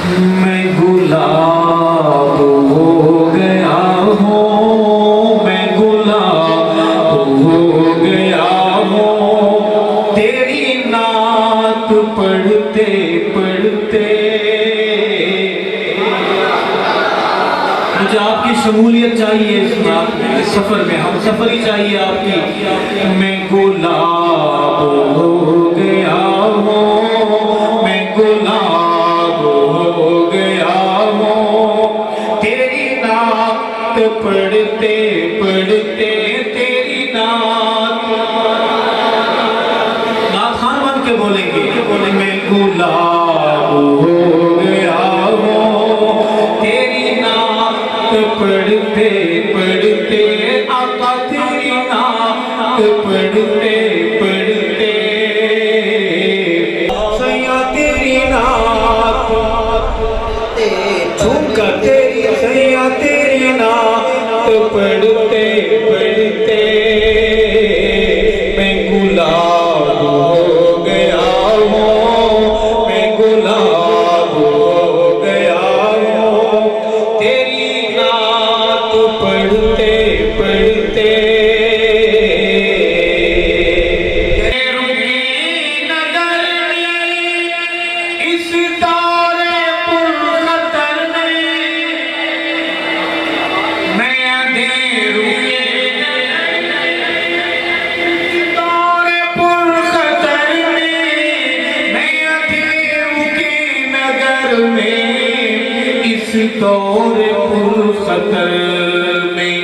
میں گلاب ہو گیا ہوں، میں گلاب ہو گیا ہوں، تیری نعت پڑھتے پڑھتے۔ مجھے آپ کی شمولیت چاہیے اس بات میں، اس سفر میں، ہم سفر ہی چاہیے آپ کی۔ میں گلاب ہو گیا ہوں، میں گلاب ہو گیا ہوں، تیری نعت پڑھتے پڑھتے، تیری نعت خان بن کے بولیں گے، میں گلاب ہو گیا ہوں، تیری نعت پڑھتے پڑھتے، آقا تیری نعت پڑھتے پڑھتے، سیاں تیری نعت جھوم کر، تیری سیاں تیری نعت پڑھتے پڑھتے، میں گلاب ہو گیا ہوں، میں گلاب ہو گیا ہوں، تیری نعت پڑھتے پڑھتے۔ اس دور پرخطر میں اندھیروں کے دور پرخطر میں اندھیروں کے نگر میں، اس دور پرخطر میں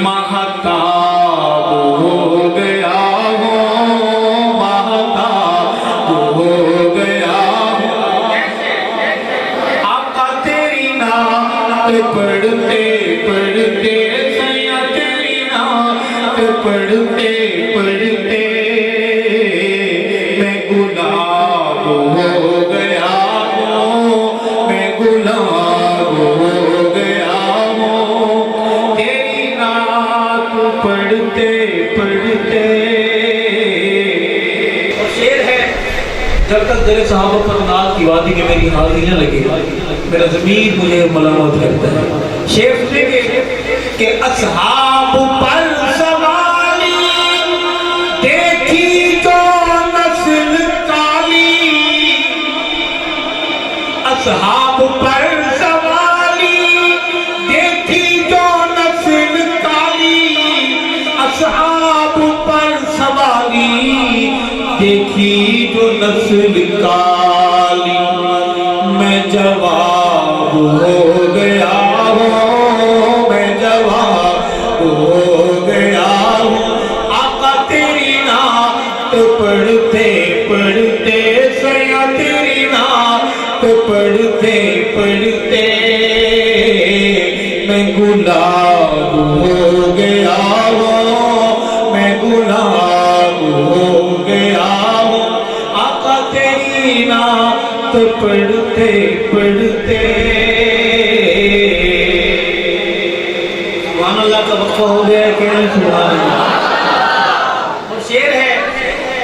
مہتاب ہو گیا ہوں، مہتاب ہو گیا ہوں، آقا تیری نعت پڑھتے پڑھتے، سیاں تیری نعت پڑھتے پڑھتے، میں گلاب ہو گیا ہوں، میں گلاب ہو گیا ہوں، تیری نعت پڑھتے پڑھتے۔ اور شعر ہے، جب تک دل صحابہ پر نعت کی وادی میں میری حاضری نہ لگے، میرا ضمیر مجھے ملامت کرتا ہے۔ شعر سنیں گے کہ اصحاب پر سوالی دیکھی جو نسل کالی، اصحاب پر سوالی دیکھی جو نسل کالی، اصحاب پر سوالی دیکھی جو نسل کالی، میں جواب ہو گیا ہوں، میں جواب ہو گیا ہوں، آقا تیری نعت پڑھتے پڑھتے، سیاں تیری نعت پڑھتے پڑھتے، میں گلاب ہو گیا ہوں، میں گلاب ہو گیا ہوں، آقا تیری نعت پڑھتے پڑھتے۔ سبحان اللہ کا وقفہ ہو گیا ہے کہ نہیں؟ سبحان اللہ۔ اور شعر ہے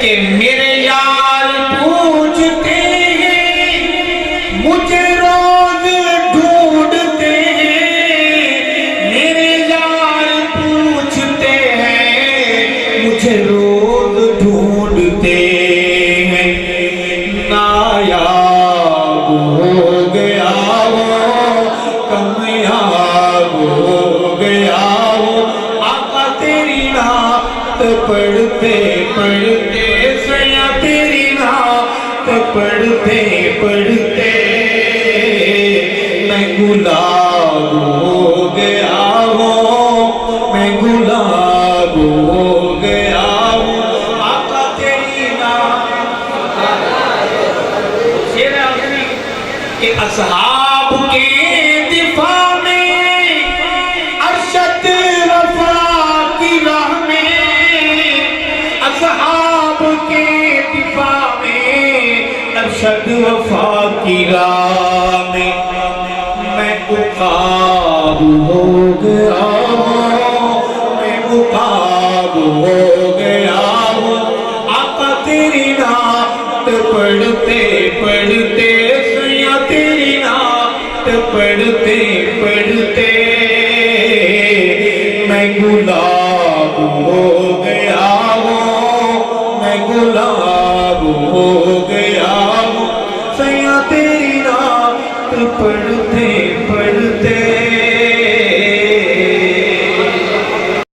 کہ میرے یار پوچھتے ہیں مجھے روز ڈھونڈتے ہیں، میرے یار پوچھتے ہیں مجھے روز ڈھونڈتے ہیں، نایاب ہو گیا ہوں، کامیاب ہو گیا ہوں، آقا تیری نعت پڑھتے پڑھتے، سیاں تیری نعت پڑھتے پڑھتے، میں گلاب ہو گیا ہوں، میں گلاب ہو گیا ہوں، آقا تیری نعت۔ شعر آخری کہ اصحاب کے دفاع میں، ارشد وفا کی راہ میں، اصحاب کے دفاع میں، ارشد وفا کی راہ میں، میں عقاب ہو گیا ہوں، میں عقاب ہو گیا ہوں، آقا تیری نعت پڑھتے پڑھتے، سیاں تیری پڑھتے پڑھتے میں گلاب ہو گیا ہوں، میں گلاب ہو گیا ہوں، سیاں تیری نعت پڑھتے پڑھتے